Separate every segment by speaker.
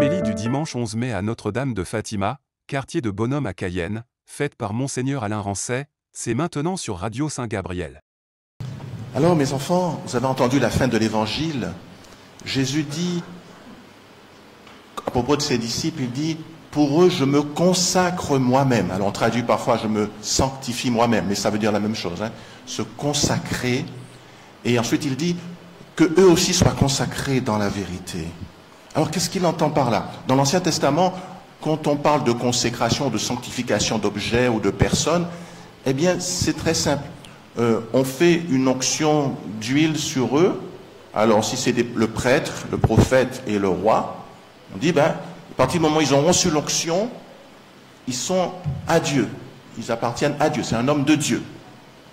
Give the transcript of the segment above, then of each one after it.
Speaker 1: Homélie du dimanche 11 mai à Notre-Dame de Fatima, quartier de Bonhomme à Cayenne, faite par Monseigneur Alain Rancet, c'est maintenant sur Radio Saint-Gabriel.
Speaker 2: Alors mes enfants, vous avez entendu la fin de l'évangile. Jésus dit, à propos de ses disciples, il dit, pour eux je me consacre moi-même. Alors on traduit parfois je me sanctifie moi-même, mais ça veut dire la même chose, se consacrer. Et ensuite il dit que eux aussi soient consacrés dans la vérité. Alors qu'est-ce qu'il entend par là? Dans l'Ancien Testament, quand on parle de consécration, de sanctification d'objets ou de personnes, eh bien c'est très simple. On fait une onction d'huile sur eux. Alors si c'est le prêtre, le prophète et le roi, on dit, à partir du moment où ils ont reçu l'onction, ils sont à Dieu. Ils appartiennent à Dieu. C'est un homme de Dieu.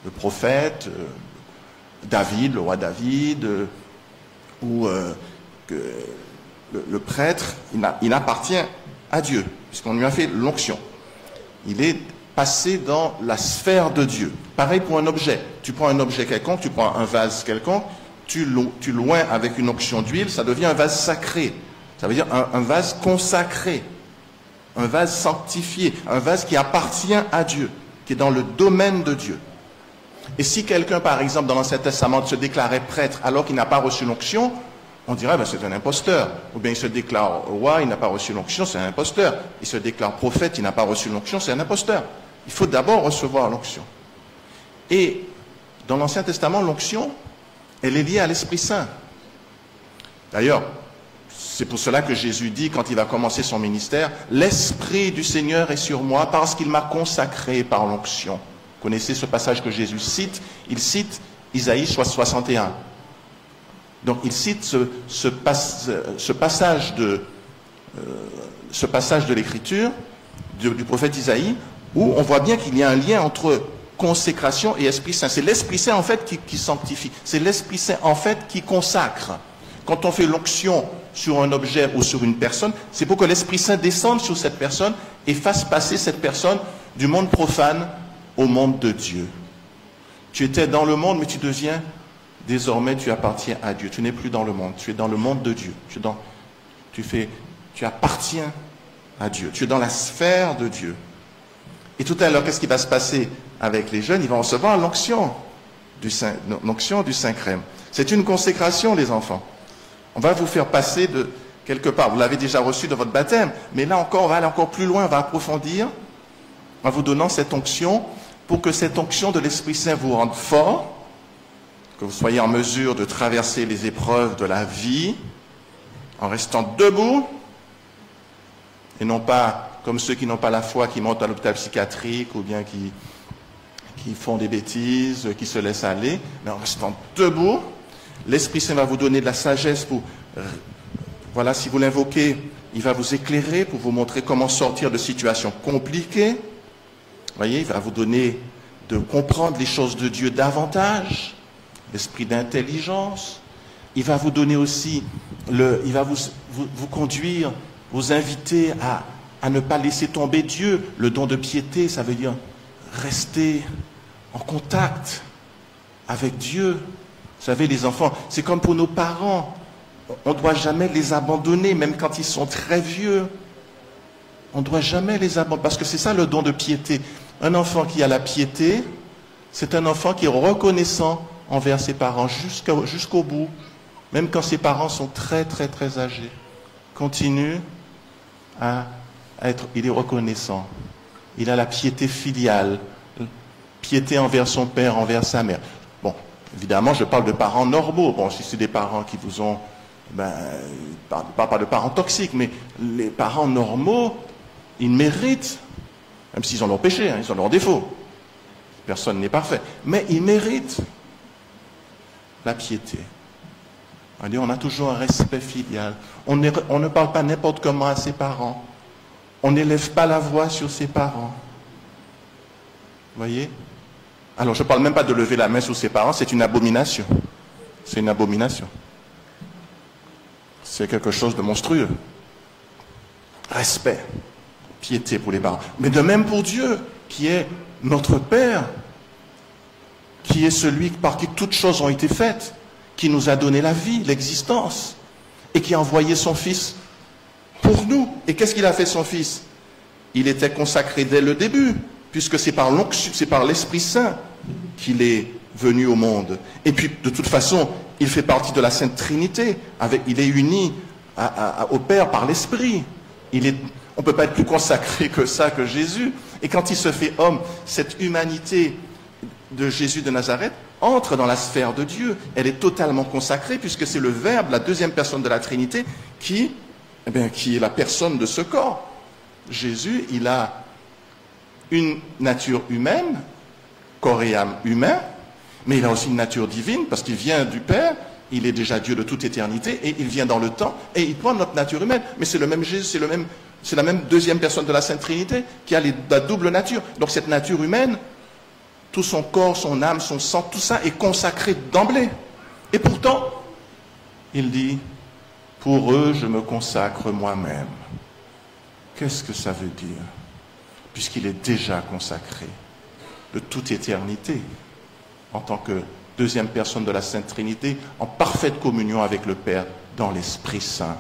Speaker 2: Le prophète, David, le roi David, ou le prêtre, il appartient à Dieu, puisqu'on lui a fait l'onction. Il est passé dans la sphère de Dieu. Pareil pour un objet. Tu prends un objet quelconque, tu prends un vase quelconque, tu l'oins avec une onction d'huile, ça devient un vase sacré. Ça veut dire un vase consacré, un vase sanctifié, un vase qui appartient à Dieu, qui est dans le domaine de Dieu. Et si quelqu'un, par exemple, dans l'Ancien Testament, se déclarait prêtre alors qu'il n'a pas reçu l'onction, on dirait c'est un imposteur. Ou bien il se déclare roi, il n'a pas reçu l'onction, c'est un imposteur. Il se déclare prophète, il n'a pas reçu l'onction, c'est un imposteur. Il faut d'abord recevoir l'onction. Et dans l'Ancien Testament, l'onction, elle est liée à l'Esprit Saint. D'ailleurs, c'est pour cela que Jésus dit, quand il va commencer son ministère, « L'Esprit du Seigneur est sur moi parce qu'il m'a consacré par l'onction. » Vous connaissez ce passage que Jésus cite? Il cite Isaïe 61. Donc il cite ce passage de l'Écriture, du prophète Isaïe, où on voit bien qu'il y a un lien entre consécration et Esprit Saint. C'est l'Esprit Saint en fait qui sanctifie. C'est l'Esprit Saint en fait qui consacre. Quand on fait l'onction sur un objet ou sur une personne, c'est pour que l'Esprit Saint descende sur cette personne et fasse passer cette personne du monde profane au monde de Dieu. Tu étais dans le monde, mais tu deviens, désormais tu appartiens à Dieu. Tu n'es plus dans le monde, tu es dans le monde de Dieu. Tu appartiens à Dieu. Tu es dans la sphère de Dieu. Et tout à l'heure, qu'est-ce qui va se passer avec les jeunes? Ils vont recevoir l'onction du Saint-Crème. C'est une consécration, les enfants. On va vous faire passer de quelque part. Vous l'avez déjà reçu de votre baptême, mais là encore, on va aller encore plus loin, on va approfondir en vous donnant cette onction pour que cette onction de l'Esprit Saint vous rende fort, que vous soyez en mesure de traverser les épreuves de la vie en restant debout et non pas comme ceux qui n'ont pas la foi, qui montent à l'hôpital psychiatrique ou bien qui font des bêtises, qui se laissent aller, mais en restant debout. L'Esprit Saint va vous donner de la sagesse pour, voilà, si vous l'invoquez, il va vous éclairer pour vous montrer comment sortir de situations compliquées. Vous voyez, il va vous donner de comprendre les choses de Dieu davantage, l'esprit d'intelligence. Il va vous donner aussi, il va vous conduire, vous inviter à ne pas laisser tomber Dieu. Le don de piété, ça veut dire rester en contact avec Dieu. Vous savez, les enfants, c'est comme pour nos parents. On ne doit jamais les abandonner, même quand ils sont très vieux. On ne doit jamais les abandonner, parce que c'est ça le don de piété. Un enfant qui a la piété, c'est un enfant qui est reconnaissant envers ses parents jusqu'au bout, même quand ses parents sont très, très, très âgés. Continue à être, il est reconnaissant. Il a la piété filiale, piété envers son père, envers sa mère. Bon, évidemment, je parle de parents normaux. Bon, si c'est des parents qui vous ont, pas de parents toxiques, mais les parents normaux, ils méritent, même s'ils ont leurs péchés, ils ont leurs défauts. Personne n'est parfait. Mais ils méritent la piété. On a toujours un respect filial. On ne parle pas n'importe comment à ses parents. On n'élève pas la voix sur ses parents. Vous voyez? Alors, je ne parle même pas de lever la main sur ses parents, c'est une abomination. C'est une abomination. C'est quelque chose de monstrueux. Respect, piété pour les parents. Mais de même pour Dieu, qui est notre Père, qui est celui par qui toutes choses ont été faites, qui nous a donné la vie, l'existence, et qui a envoyé son Fils pour nous. Et qu'est-ce qu'il a fait son Fils? Il était consacré dès le début, puisque c'est par l'onction, c'est par l'Esprit Saint qu'il est venu au monde. Et puis, de toute façon, il fait partie de la Sainte Trinité. Il est uni au Père par l'Esprit. On ne peut pas être plus consacré que ça, que Jésus. Et quand il se fait homme, cette humanité de Jésus de Nazareth entre dans la sphère de Dieu. Elle est totalement consacrée, puisque c'est le Verbe, la deuxième personne de la Trinité, qui est la personne de ce corps. Jésus, il a une nature humaine, corps et âme humain, mais il a aussi une nature divine, parce qu'il vient du Père, il est déjà Dieu de toute éternité, et il vient dans le temps, et il prend notre nature humaine. Mais c'est le même Jésus, c'est la même deuxième personne de la Sainte Trinité, qui a la double nature. Donc cette nature humaine, tout son corps, son âme, son sang, tout ça est consacré d'emblée. Et pourtant, il dit, pour eux, je me consacre moi-même. Qu'est-ce que ça veut dire? Puisqu'il est déjà consacré de toute éternité, en tant que deuxième personne de la Sainte Trinité, en parfaite communion avec le Père dans l'Esprit Saint.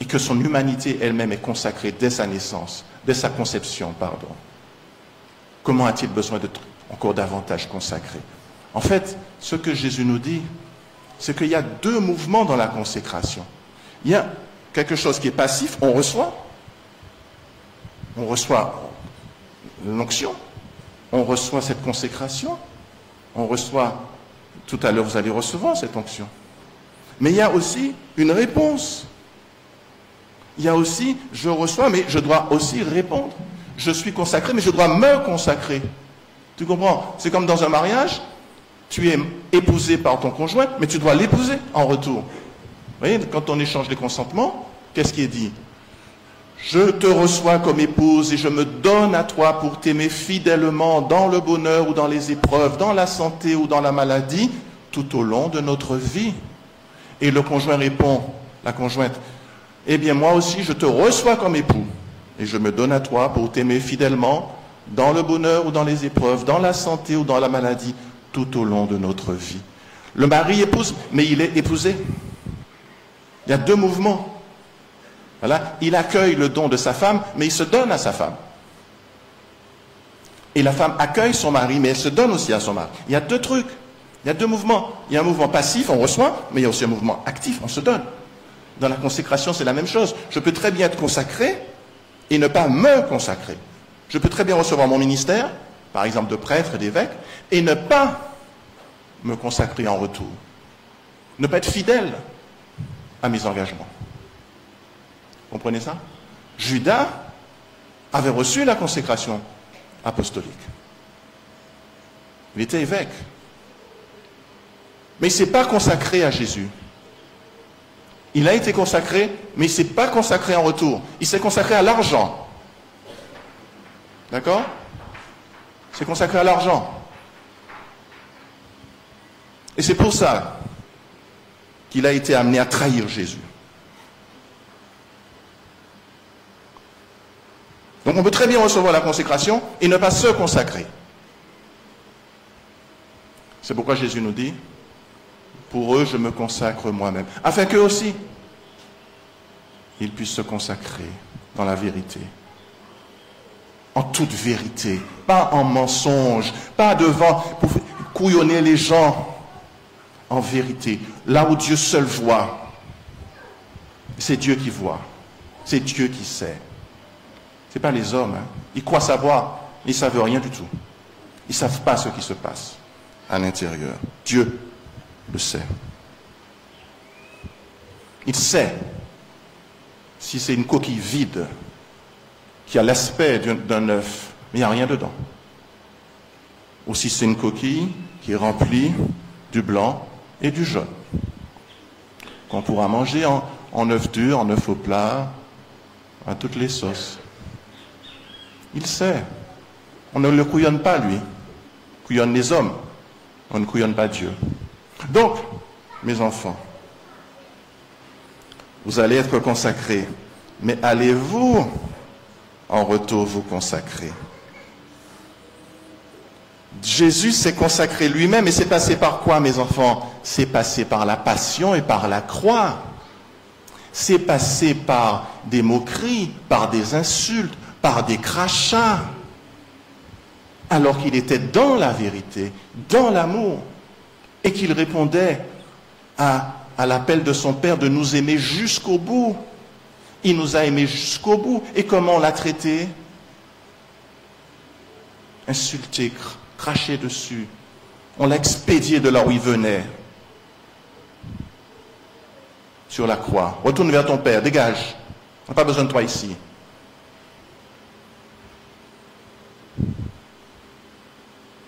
Speaker 2: Et que son humanité elle-même est consacrée dès sa naissance, dès sa conception, pardon. Comment a-t-il besoin d'être encore davantage consacré? En fait, ce que Jésus nous dit, c'est qu'il y a deux mouvements dans la consécration. Il y a quelque chose qui est passif, on reçoit l'onction, on reçoit cette consécration, on reçoit, tout à l'heure vous allez recevoir cette onction. Mais il y a aussi une réponse. Il y a aussi, je reçois, mais je dois aussi répondre. Je suis consacré, mais je dois me consacrer. Tu comprends? C'est comme dans un mariage, tu es épousé par ton conjoint, mais tu dois l'épouser en retour. Vous voyez, quand on échange les consentements, qu'est-ce qui est dit? Je te reçois comme épouse et je me donne à toi pour t'aimer fidèlement dans le bonheur ou dans les épreuves, dans la santé ou dans la maladie, tout au long de notre vie. Et le conjoint répond, la conjointe, eh bien moi aussi je te reçois comme époux et je me donne à toi pour t'aimer fidèlement dans le bonheur ou dans les épreuves, dans la santé ou dans la maladie, tout au long de notre vie. Le mari épouse, mais il est épousé. Il y a deux mouvements. Voilà. Il accueille le don de sa femme, mais il se donne à sa femme. Et la femme accueille son mari, mais elle se donne aussi à son mari. Il y a deux trucs, il y a deux mouvements. Il y a un mouvement passif, on reçoit, mais il y a aussi un mouvement actif, on se donne. Dans la consécration, c'est la même chose. Je peux très bien être consacré et ne pas me consacrer. Je peux très bien recevoir mon ministère, par exemple de prêtre et d'évêque, et ne pas me consacrer en retour. Ne pas être fidèle à mes engagements. Vous comprenez ça? Judas avait reçu la consécration apostolique. Il était évêque. Mais il ne s'est pas consacré à Jésus. Il a été consacré, mais il ne s'est pas consacré en retour. Il s'est consacré à l'argent. D'accord? Il s'est consacré à l'argent. Et c'est pour ça qu'il a été amené à trahir Jésus. Donc on peut très bien recevoir la consécration et ne pas se consacrer. C'est pourquoi Jésus nous dit, pour eux je me consacre moi-même, afin qu'eux aussi, ils puissent se consacrer dans la vérité. En toute vérité, pas en mensonge, pas devant pour couillonner les gens, en vérité, là où Dieu seul voit. C'est Dieu qui voit, c'est Dieu qui sait. Ce n'est pas les hommes. Hein. Ils croient savoir, ils ne savent rien du tout. Ils ne savent pas ce qui se passe à l'intérieur. Dieu le sait. Il sait si c'est une coquille vide qui a l'aspect d'un œuf, mais il n'y a rien dedans. Ou si c'est une coquille qui est remplie du blanc et du jaune, qu'on pourra manger en œuf dur, en œuf au plat, à toutes les sauces. Il sait. On ne le couillonne pas, lui. On couillonne les hommes. On ne couillonne pas Dieu. Donc, mes enfants, vous allez être consacrés. Mais allez-vous, en retour, vous consacrer? Jésus s'est consacré lui-même, et c'est passé par quoi, mes enfants? C'est passé par la passion et par la croix. C'est passé par des moqueries, par des insultes, par des crachats, alors qu'il était dans la vérité, dans l'amour, et qu'il répondait à l'appel de son Père de nous aimer jusqu'au bout. Il nous a aimés jusqu'au bout. Et comment on l'a traité? Insulté, craché dessus. On l'a expédié de là où il venait. Sur la croix. Retourne vers ton Père, dégage. On n'a pas besoin de toi ici.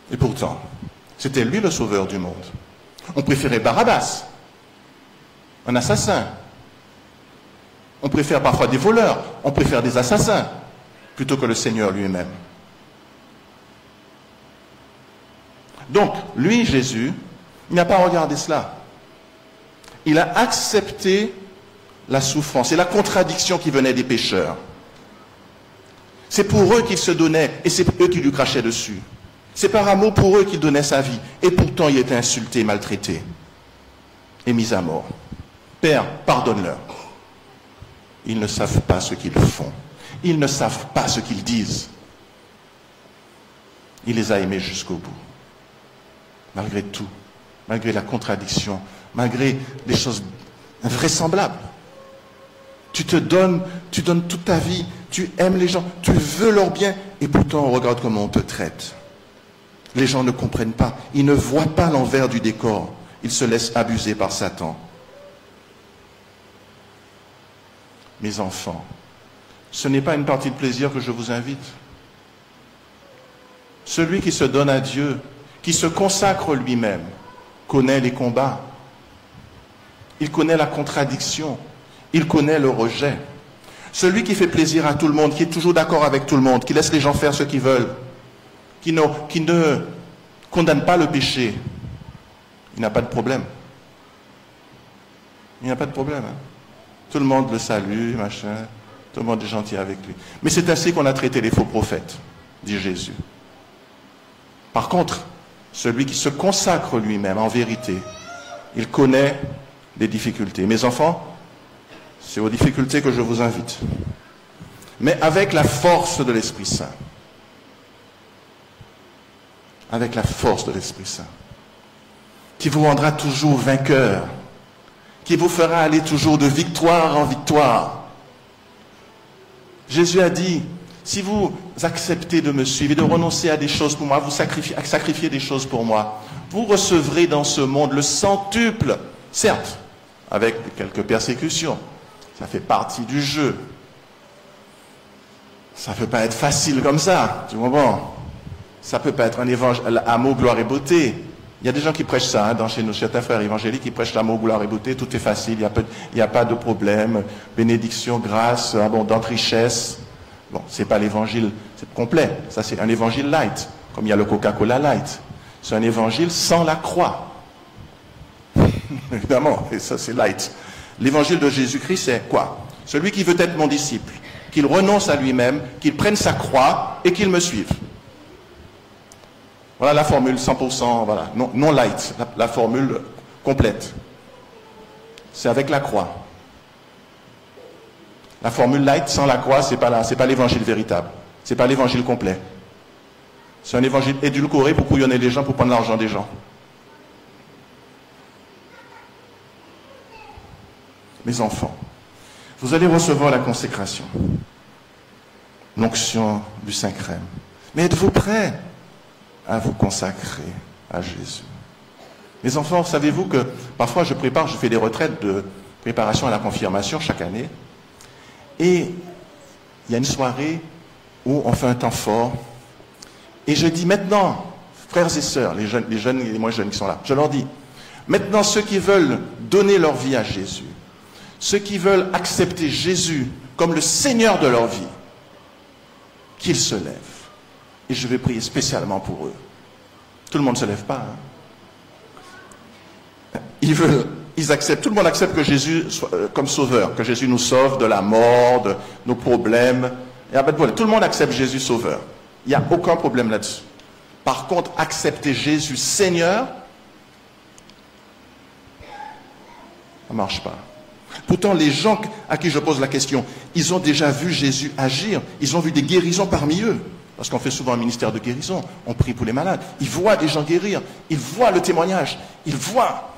Speaker 2: Et pourtant, c'était lui le sauveur du monde. On préférait Barabbas, un assassin. On préfère parfois des voleurs, on préfère des assassins, plutôt que le Seigneur lui-même. Donc, lui, Jésus, il n'a pas regardé cela. Il a accepté la souffrance et la contradiction qui venait des pécheurs. C'est pour eux qu'il se donnait et c'est eux qui lui crachaient dessus. C'est par amour pour eux qu'il donnait sa vie. Et pourtant, il était insulté, maltraité et mis à mort. Père, pardonne-leur. Ils ne savent pas ce qu'ils font. Ils ne savent pas ce qu'ils disent. Il les a aimés jusqu'au bout. Malgré tout, malgré la contradiction, malgré des choses invraisemblables. Tu donnes toute ta vie, tu aimes les gens, tu veux leur bien, et pourtant on regarde comment on te traite. Les gens ne comprennent pas, ils ne voient pas l'envers du décor, ils se laissent abuser par Satan. Mes enfants, ce n'est pas une partie de plaisir que je vous invite. Celui qui se donne à Dieu, qui se consacre lui-même, connaît les combats. Il connaît la contradiction. Il connaît le rejet. Celui qui fait plaisir à tout le monde, qui est toujours d'accord avec tout le monde, qui laisse les gens faire ce qu'ils veulent, qui ne condamne pas le péché, il n'a pas de problème. Il n'a pas de problème. Hein? Tout le monde le salue, machin. Tout le monde est gentil avec lui. Mais c'est ainsi qu'on a traité les faux prophètes, dit Jésus. Par contre, celui qui se consacre lui-même en vérité, il connaît les difficultés. Mes enfants, c'est aux difficultés que je vous invite. Mais avec la force de l'Esprit Saint. Avec la force de l'Esprit Saint. Qui vous rendra toujours vainqueur. Qui vous fera aller toujours de victoire en victoire. Jésus a dit, si vous acceptez de me suivre et de renoncer à des choses pour moi, vous sacrifiez des choses pour moi, vous recevrez dans ce monde le centuple, certes, avec quelques persécutions. Ça fait partie du jeu. Ça ne peut pas être facile comme ça, tu comprends? Ça ne peut pas être un évangile, amour, gloire et beauté. Il y a des gens qui prêchent ça, hein, chez nos certains frères évangéliques qui prêchent l'amour, gloire et beauté, tout est facile, il n'y a pas de problème, bénédiction, grâce, abondante richesse. Bon, c'est pas l'évangile complet, ça c'est un évangile light, comme il y a le Coca-Cola light. C'est un évangile sans la croix. Évidemment, et ça c'est light. L'évangile de Jésus-Christ, c'est quoi? Celui qui veut être mon disciple, qu'il renonce à lui-même, qu'il prenne sa croix et qu'il me suive. Voilà la formule 100%, voilà, non light, la formule complète. C'est avec la croix. La formule light sans la croix, c'est pas l'évangile véritable. C'est pas l'évangile complet. C'est un évangile édulcoré pour couillonner les gens, pour prendre l'argent des gens. Mes enfants, vous allez recevoir la consécration, l'onction du Saint-Crème. Mais êtes-vous prêts à vous consacrer à Jésus? Mes enfants, savez-vous que parfois je fais des retraites de préparation à la confirmation chaque année. Et il y a une soirée où on fait un temps fort. Et je dis maintenant, frères et sœurs, les jeunes et les moins jeunes qui sont là, je leur dis, maintenant ceux qui veulent donner leur vie à Jésus, ceux qui veulent accepter Jésus comme le Seigneur de leur vie, qu'ils se lèvent. Et je vais prier spécialement pour eux. Tout le monde ne se lève pas. Hein? Ils acceptent, tout le monde accepte que Jésus soit comme sauveur, que Jésus nous sauve de la mort, de nos problèmes. Tout le monde accepte Jésus sauveur. Il n'y a aucun problème là-dessus. Par contre, accepter Jésus Seigneur, ça ne marche pas. Pourtant, les gens à qui je pose la question, ils ont déjà vu Jésus agir. Ils ont vu des guérisons parmi eux. Parce qu'on fait souvent un ministère de guérison. On prie pour les malades. Ils voient des gens guérir. Ils voient le témoignage. Ils voient.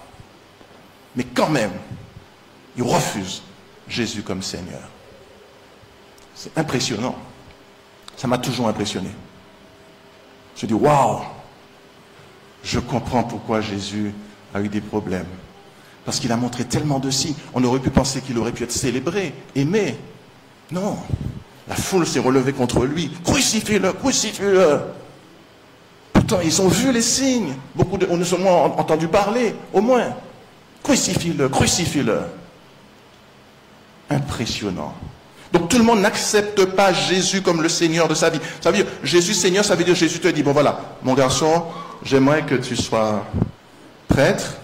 Speaker 2: Mais quand même, ils refusent Jésus comme Seigneur. C'est impressionnant. Ça m'a toujours impressionné. Je dis, waouh, je comprends pourquoi Jésus a eu des problèmes. Parce qu'il a montré tellement de signes. On aurait pu penser qu'il aurait pu être célébré, aimé. Non. La foule s'est relevée contre lui. Crucifie-le, crucifie-le. Pourtant, ils ont vu les signes. On nous a au moins entendu parler, au moins. Crucifie-le, crucifie-le. Impressionnant. Donc tout le monde n'accepte pas Jésus comme le Seigneur de sa vie. Ça veut dire, Jésus Seigneur, ça veut dire Jésus te dit, bon voilà, mon garçon, j'aimerais que tu sois prêtre,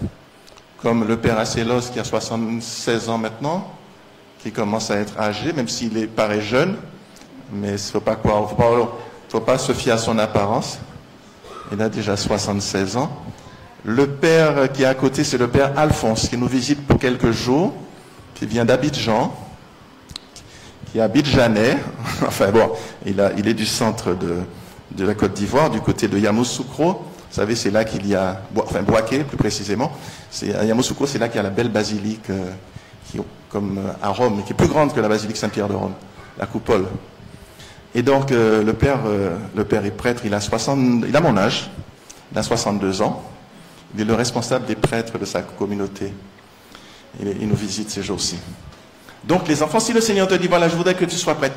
Speaker 2: comme le père Acélos qui a 76 ans maintenant, qui commence à être âgé, même s'il paraît jeune, mais il ne faut pas croire, faut pas se fier à son apparence. Il a déjà 76 ans. Le père qui est à côté, c'est le père Alphonse, qui nous visite pour quelques jours, qui vient d'Abidjan, qui est abidjanais. Enfin bon, il est du centre de la Côte d'Ivoire, du côté de Yamoussoukro. Vous savez, c'est là qu'il y a, enfin Bouaké plus précisément, à Yamoussoukro, c'est là qu'il y a la belle basilique qui est comme à Rome, qui est plus grande que la basilique Saint-Pierre de Rome, la coupole. Et donc le père est prêtre, il a mon âge, il a 62 ans, il est le responsable des prêtres de sa communauté. Il nous visite ces jours-ci. Donc les enfants, si le Seigneur te dit, voilà, je voudrais que tu sois prêtre,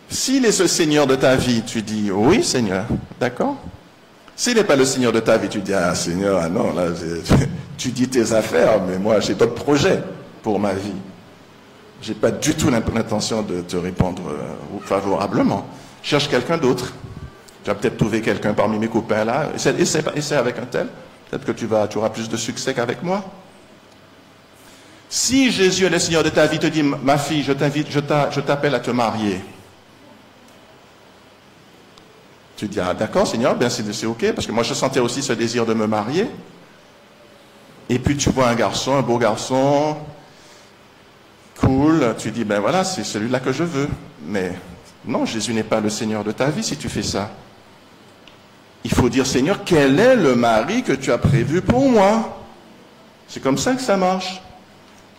Speaker 2: s'il est ce Seigneur de ta vie, tu dis, oui Seigneur, d'accord. S'il n'est pas le Seigneur de ta vie, tu dis, ah Seigneur, ah non, là, tu dis tes affaires, mais moi j'ai d'autres projets pour ma vie. Je n'ai pas du tout l'intention de te répondre favorablement. Cherche quelqu'un d'autre. Tu vas peut-être trouver quelqu'un parmi mes copains là. Essaie avec un tel. Peut-être que tu auras plus de succès qu'avec moi. Si Jésus est le Seigneur de ta vie, te dit, ma fille, je t'appelle à te marier. Tu dis, ah d'accord Seigneur, bien c'est ok, parce que moi je sentais aussi ce désir de me marier. Et puis tu vois un garçon, un beau garçon, cool, tu dis, ben voilà, c'est celui-là que je veux. Mais non, Jésus n'est pas le Seigneur de ta vie si tu fais ça. Il faut dire, Seigneur, quel est le mari que tu as prévu pour moi? C'est comme ça que ça marche.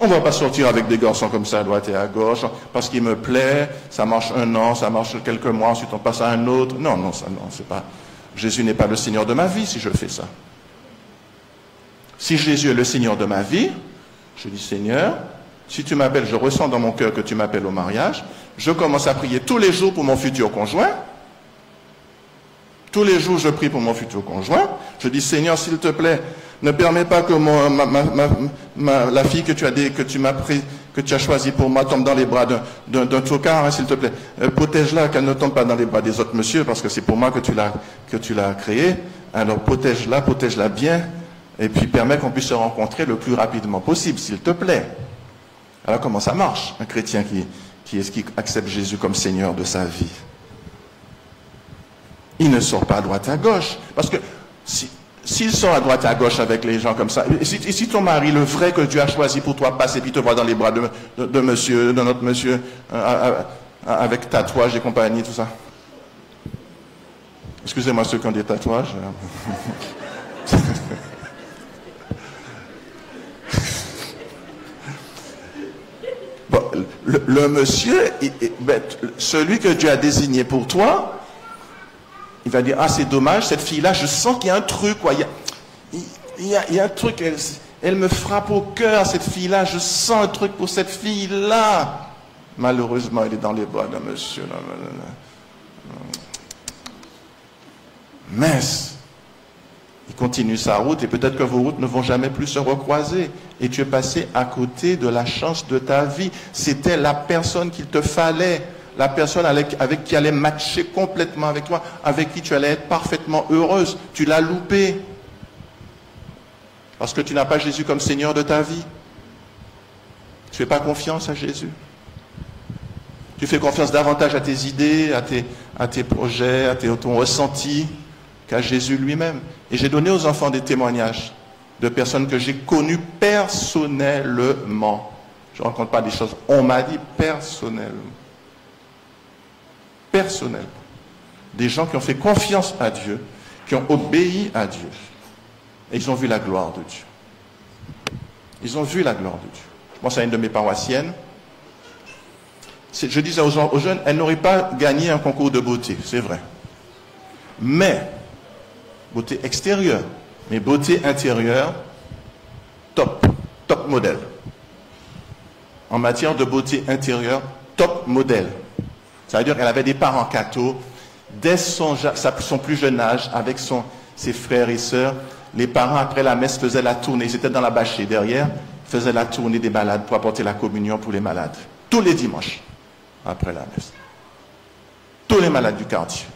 Speaker 2: On ne va pas sortir avec des garçons comme ça à droite et à gauche, parce qu'il me plaît, ça marche un an, ça marche quelques mois, ensuite on passe à un autre. Non, non, ça, non, c'est pas. Jésus n'est pas le Seigneur de ma vie si je fais ça. Si Jésus est le Seigneur de ma vie, je dis, Seigneur, si tu m'appelles, je ressens dans mon cœur que tu m'appelles au mariage, je commence à prier tous les jours pour mon futur conjoint. Tous les jours, je prie pour mon futur conjoint. Je dis, Seigneur, s'il te plaît, ne permets pas que la fille que tu as choisie pour moi tombe dans les bras d'un tocard, hein, s'il te plaît. Protège-la, qu'elle ne tombe pas dans les bras des autres messieurs, parce que c'est pour moi que tu l'as créée. Alors protège-la bien, et puis permets qu'on puisse se rencontrer le plus rapidement possible, s'il te plaît. Alors comment ça marche, un chrétien qui accepte Jésus comme Seigneur de sa vie? Il ne sort pas à droite à gauche, parce que s'il sort à droite à gauche avec les gens comme ça, et si ton mari, le vrai que Dieu a choisi pour toi, passe et puis te voit dans les bras de notre monsieur, avec tatouage et compagnie, tout ça. Excusez-moi ceux qui ont des tatouages. Bon, le monsieur, celui que Dieu a désigné pour toi, il va dire, ah c'est dommage, cette fille-là, je sens qu'il y a un truc, quoi. Il y a un truc, elle me frappe au cœur, cette fille-là, je sens un truc pour cette fille-là. Malheureusement, elle est dans les bras d'un monsieur. Mince. Il continue sa route et peut-être que vos routes ne vont jamais plus se recroiser. Et tu es passé à côté de la chance de ta vie. C'était la personne qu'il te fallait. La personne avec qui allait matcher complètement avec toi, avec qui tu allais être parfaitement heureuse. Tu l'as loupé. Parce que tu n'as pas Jésus comme Seigneur de ta vie. Tu ne fais pas confiance à Jésus. Tu fais confiance davantage à tes idées, à tes projets, à ton ressenti, qu'à Jésus lui-même. Et j'ai donné aux enfants des témoignages de personnes que j'ai connues personnellement. Je ne raconte pas des choses. On m'a dit personnellement. Personnellement. Des gens qui ont fait confiance à Dieu, qui ont obéi à Dieu. Et ils ont vu la gloire de Dieu. Ils ont vu la gloire de Dieu. Je pense à une de mes paroissiennes. Je disais aux jeunes, elle n'aurait pas gagné un concours de beauté, c'est vrai. Mais, beauté extérieure, mais beauté intérieure, top modèle. En matière de beauté intérieure, top modèle. Ça veut dire qu'elle avait des parents cathos, dès son plus jeune âge, avec ses frères et sœurs, les parents, après la messe, faisaient la tournée, ils étaient dans la bâchée derrière, faisaient la tournée des malades pour apporter la communion pour les malades. Tous les dimanches, après la messe. Tous les malades du quartier.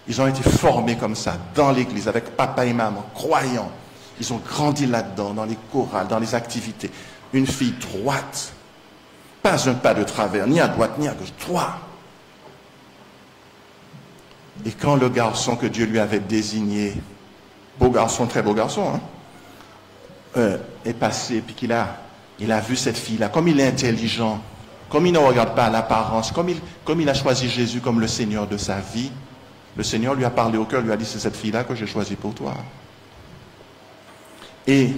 Speaker 2: Ils ont été formés comme ça, dans l'église, avec papa et maman, croyants. Ils ont grandi là-dedans, dans les chorales, dans les activités. Une fille droite, pas un pas de travers, ni à droite, ni à gauche, droit. Et quand le garçon que Dieu lui avait désigné, beau garçon, très beau garçon, est passé, puis il a vu cette fille-là, comme il est intelligent, comme il ne regarde pas l'apparence, comme il a choisi Jésus comme le Seigneur de sa vie, le Seigneur lui a parlé au cœur, lui a dit, c'est cette fille-là que j'ai choisie pour toi. Et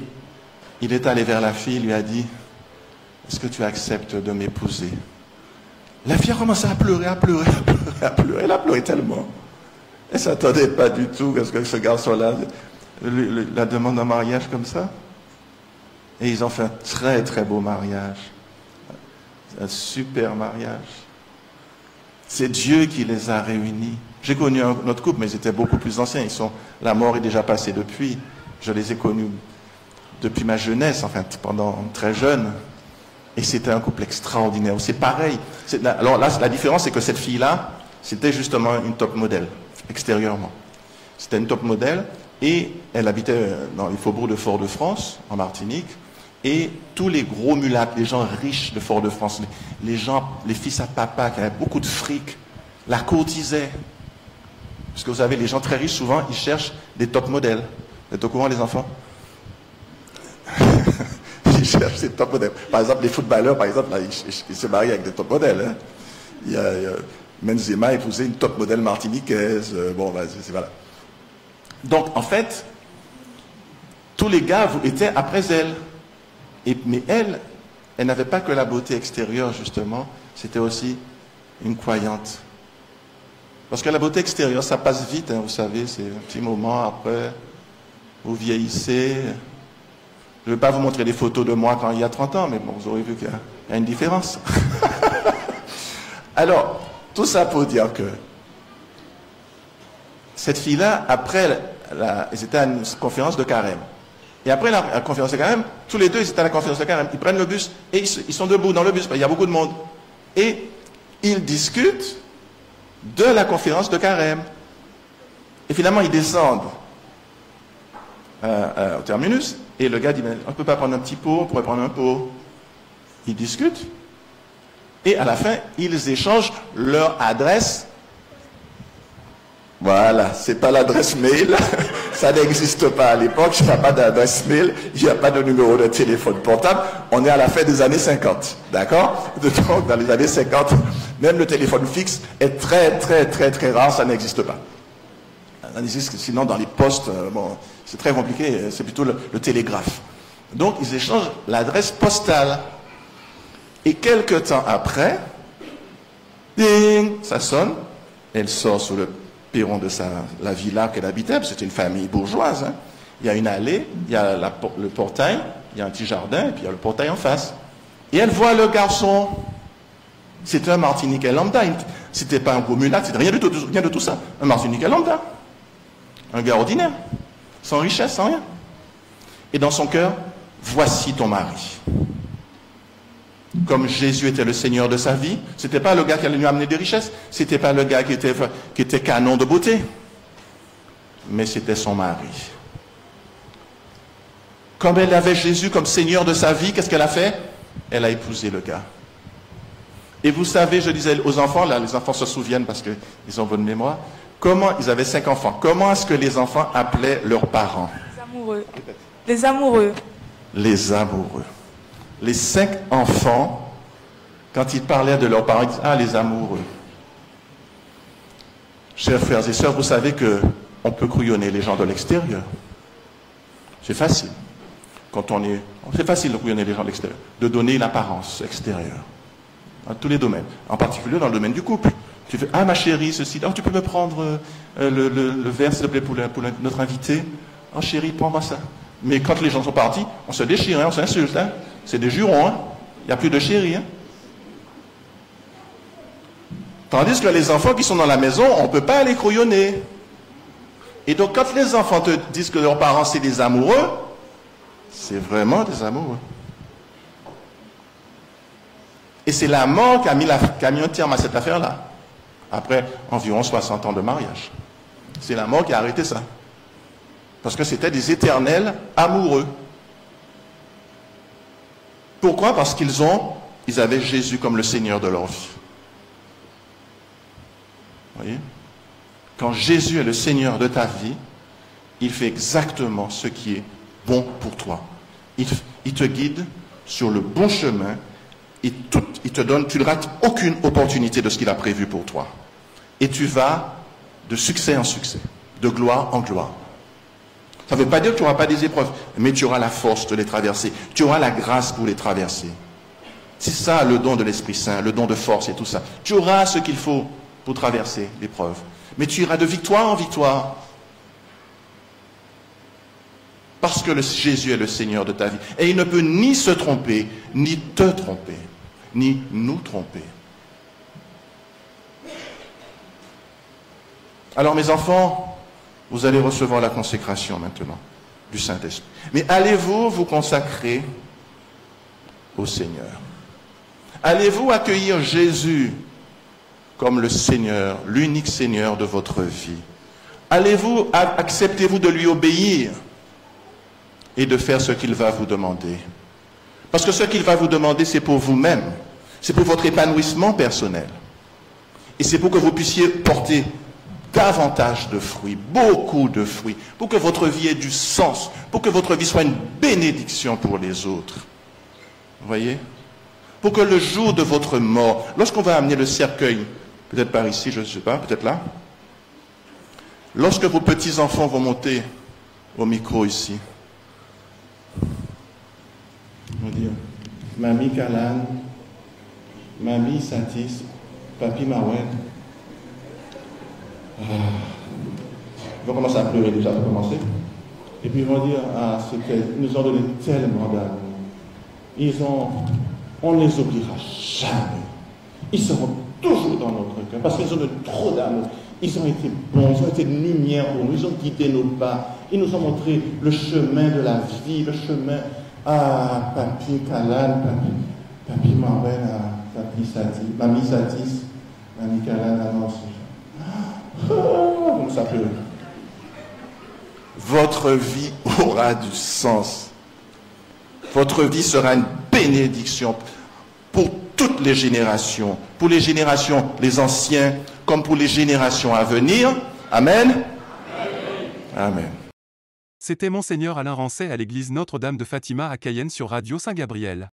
Speaker 2: il est allé vers la fille, lui a dit, est-ce que tu acceptes de m'épouser? La fille a commencé à pleurer, à pleurer, à pleurer, à pleurer. Elle a pleuré tellement. Elle ne s'attendait pas du tout à ce que ce garçon-là la demande en mariage comme ça. Et ils ont fait un très très beau mariage. Un super mariage. C'est Dieu qui les a réunis. J'ai connu un autre couple, mais ils étaient beaucoup plus anciens. La mort est déjà passée depuis. Je les ai connus depuis ma jeunesse, enfin pendant très jeune. Et c'était un couple extraordinaire. C'est pareil. Alors là, la différence, c'est que cette fille-là, c'était justement une top modèle, extérieurement. C'était une top modèle, et elle habitait dans les faubourgs de Fort-de-France, en Martinique, et tous les gros mulâtres, les gens riches de Fort-de-France, les fils à papa qui avaient beaucoup de fric, la courtisaient. Parce que vous savez, les gens très riches, souvent, ils cherchent des top modèles. Vous êtes au courant, les enfants? Ils cherchent des top modèles. Par exemple, les footballeurs, par exemple, là, ils se marient avec des top modèles. Hein. Il y a Benzema épousé une top modèle martiniquaise. Bon, c'est voilà. Donc, en fait, tous les gars étaient après elle. Mais elle n'avait pas que la beauté extérieure, justement. C'était aussi une croyante. Parce que la beauté extérieure, ça passe vite, hein, vous savez, c'est un petit moment après, vous vieillissez. Je ne vais pas vous montrer des photos de moi quand il y a 30 ans, mais bon, vous aurez vu qu'il y a une différence. Alors, tout ça pour dire que cette fille-là, après, ils étaient à une conférence de carême. Et après la conférence de carême, tous les deux, ils étaient à la conférence de carême. Ils prennent le bus et ils sont debout dans le bus, il y a beaucoup de monde. Et ils discutent de la conférence de carême. Et finalement, ils descendent au terminus. Et le gars dit, on ne peut pas prendre un petit pot, on pourrait prendre un pot. Ils discutent. Et à la fin, ils échangent leur adresse. Voilà, c'est pas l'adresse mail. Ça n'existe pas à l'époque. Il n'y a pas d'adresse mail. Il n'y a pas de numéro de téléphone portable. On est à la fin des années 50. D'accord? Donc, dans les années 50, même le téléphone fixe est très, très, très, très rare. Ça n'existe pas. Sinon, dans les postes, bon, c'est très compliqué. C'est plutôt le télégraphe. Donc, ils échangent l'adresse postale. Et quelques temps après, ding, ça sonne. Elle sort sur le perron de la villa qu'elle habitait. C'était une famille bourgeoise. Hein. Il y a une allée, il y a le portail, il y a un petit jardin, et puis il y a le portail en face. Et elle voit le garçon. C'était un Martiniquais lambda. C'était pas un gros mulâtre, c'était rien de tout ça. Un Martiniquais lambda. Un gars ordinaire. Sans richesse, sans rien. Et dans son cœur, voici ton mari. Comme Jésus était le Seigneur de sa vie, c'était pas le gars qui allait lui amener des richesses, c'était pas le gars qui était canon de beauté, mais c'était son mari. Comme elle avait Jésus comme Seigneur de sa vie, qu'est-ce qu'elle a fait? Elle a épousé le gars. Et vous savez, je disais aux enfants, là, les enfants se souviennent parce qu'ils ont bonne mémoire, ils avaient 5 enfants, comment est-ce que les enfants appelaient leurs parents?
Speaker 3: Les amoureux. Les amoureux.
Speaker 2: Les amoureux. les 5 enfants, quand ils parlaient de leurs parents, ils disaient « Ah, les amoureux ». Chers frères et sœurs, vous savez qu'on peut couillonner les gens de l'extérieur. C'est facile. C'est facile de couillonner les gens de l'extérieur, de donner une apparence extérieure. Dans tous les domaines, en particulier dans le domaine du couple. Tu fais « Ah, ma chérie, ceci, oh, tu peux me prendre le verre, s'il te plaît, pour notre invité? Oh, chérie, prends-moi ça. » Mais quand les gens sont partis, on se déchire, hein, on s'insulte. Hein. C'est des jurons. Hein. Il n'y a plus de chérie. Hein. Tandis que les enfants qui sont dans la maison, on ne peut pas les couillonner. Et donc, quand les enfants te disent que leurs parents, c'est des amoureux, c'est vraiment des amoureux. Et c'est la mort qui a mis un terme à cette affaire-là. Après environ 60 ans de mariage. C'est la mort qui a arrêté ça. Parce que c'était des éternels amoureux. Pourquoi? Parce qu'ils avaient Jésus comme le Seigneur de leur vie. Vous voyez? Quand Jésus est le Seigneur de ta vie, il fait exactement ce qui est bon pour toi. Il te guide sur le bon chemin et il te donne, tu ne rates aucune opportunité de ce qu'il a prévu pour toi. Et tu vas de succès en succès, de gloire en gloire. Ça ne veut pas dire que tu n'auras pas des épreuves, mais tu auras la force de les traverser. Tu auras la grâce pour les traverser. C'est ça le don de l'Esprit Saint, le don de force et tout ça. Tu auras ce qu'il faut pour traverser l'épreuve. Mais tu iras de victoire en victoire. Parce que Jésus est le Seigneur de ta vie. Et il ne peut ni se tromper, ni te tromper, ni nous tromper. Alors mes enfants, vous allez recevoir la consécration maintenant du Saint-Esprit. Mais allez-vous vous consacrer au Seigneur? Allez-vous accueillir Jésus comme le Seigneur, l'unique Seigneur de votre vie? Acceptez-vous de lui obéir et de faire ce qu'il va vous demander? Parce que ce qu'il va vous demander, c'est pour vous-même. C'est pour votre épanouissement personnel. Et c'est pour que vous puissiez porter davantage de fruits, beaucoup de fruits, pour que votre vie ait du sens, pour que votre vie soit une bénédiction pour les autres. Vous voyez? Pour que le jour de votre mort, lorsqu'on va amener le cercueil, peut-être par ici, je ne sais pas, peut-être là, lorsque vos petits-enfants vont monter au micro ici, ils vont dire, Mamie Kalan, Mamie Satis, Papi Mawen. Ils vont commencer à pleurer déjà, ça va commencer. Et puis ils vont dire, ah, ils nous ont donné tellement d'amour. On ne les oubliera jamais. Ils seront toujours dans notre cœur, parce qu'ils ont donné trop d'amour. Ils ont été bons, ils ont été une lumière pour nous, ils ont guidé nos pas. Ils nous ont montré le chemin de la vie, le chemin à Papi Kalan, Papi Mawen, Papi Satis, Mamie Satis, Mamie Kalan, annonce. Comme ça peut. Votre vie aura du sens. Votre vie sera une bénédiction pour toutes les générations, pour les générations, les anciens, comme pour les générations à venir. Amen. Amen.
Speaker 1: C'était Monseigneur Alain Rancet à l'église Notre-Dame de Fatima à Cayenne sur Radio Saint-Gabriel.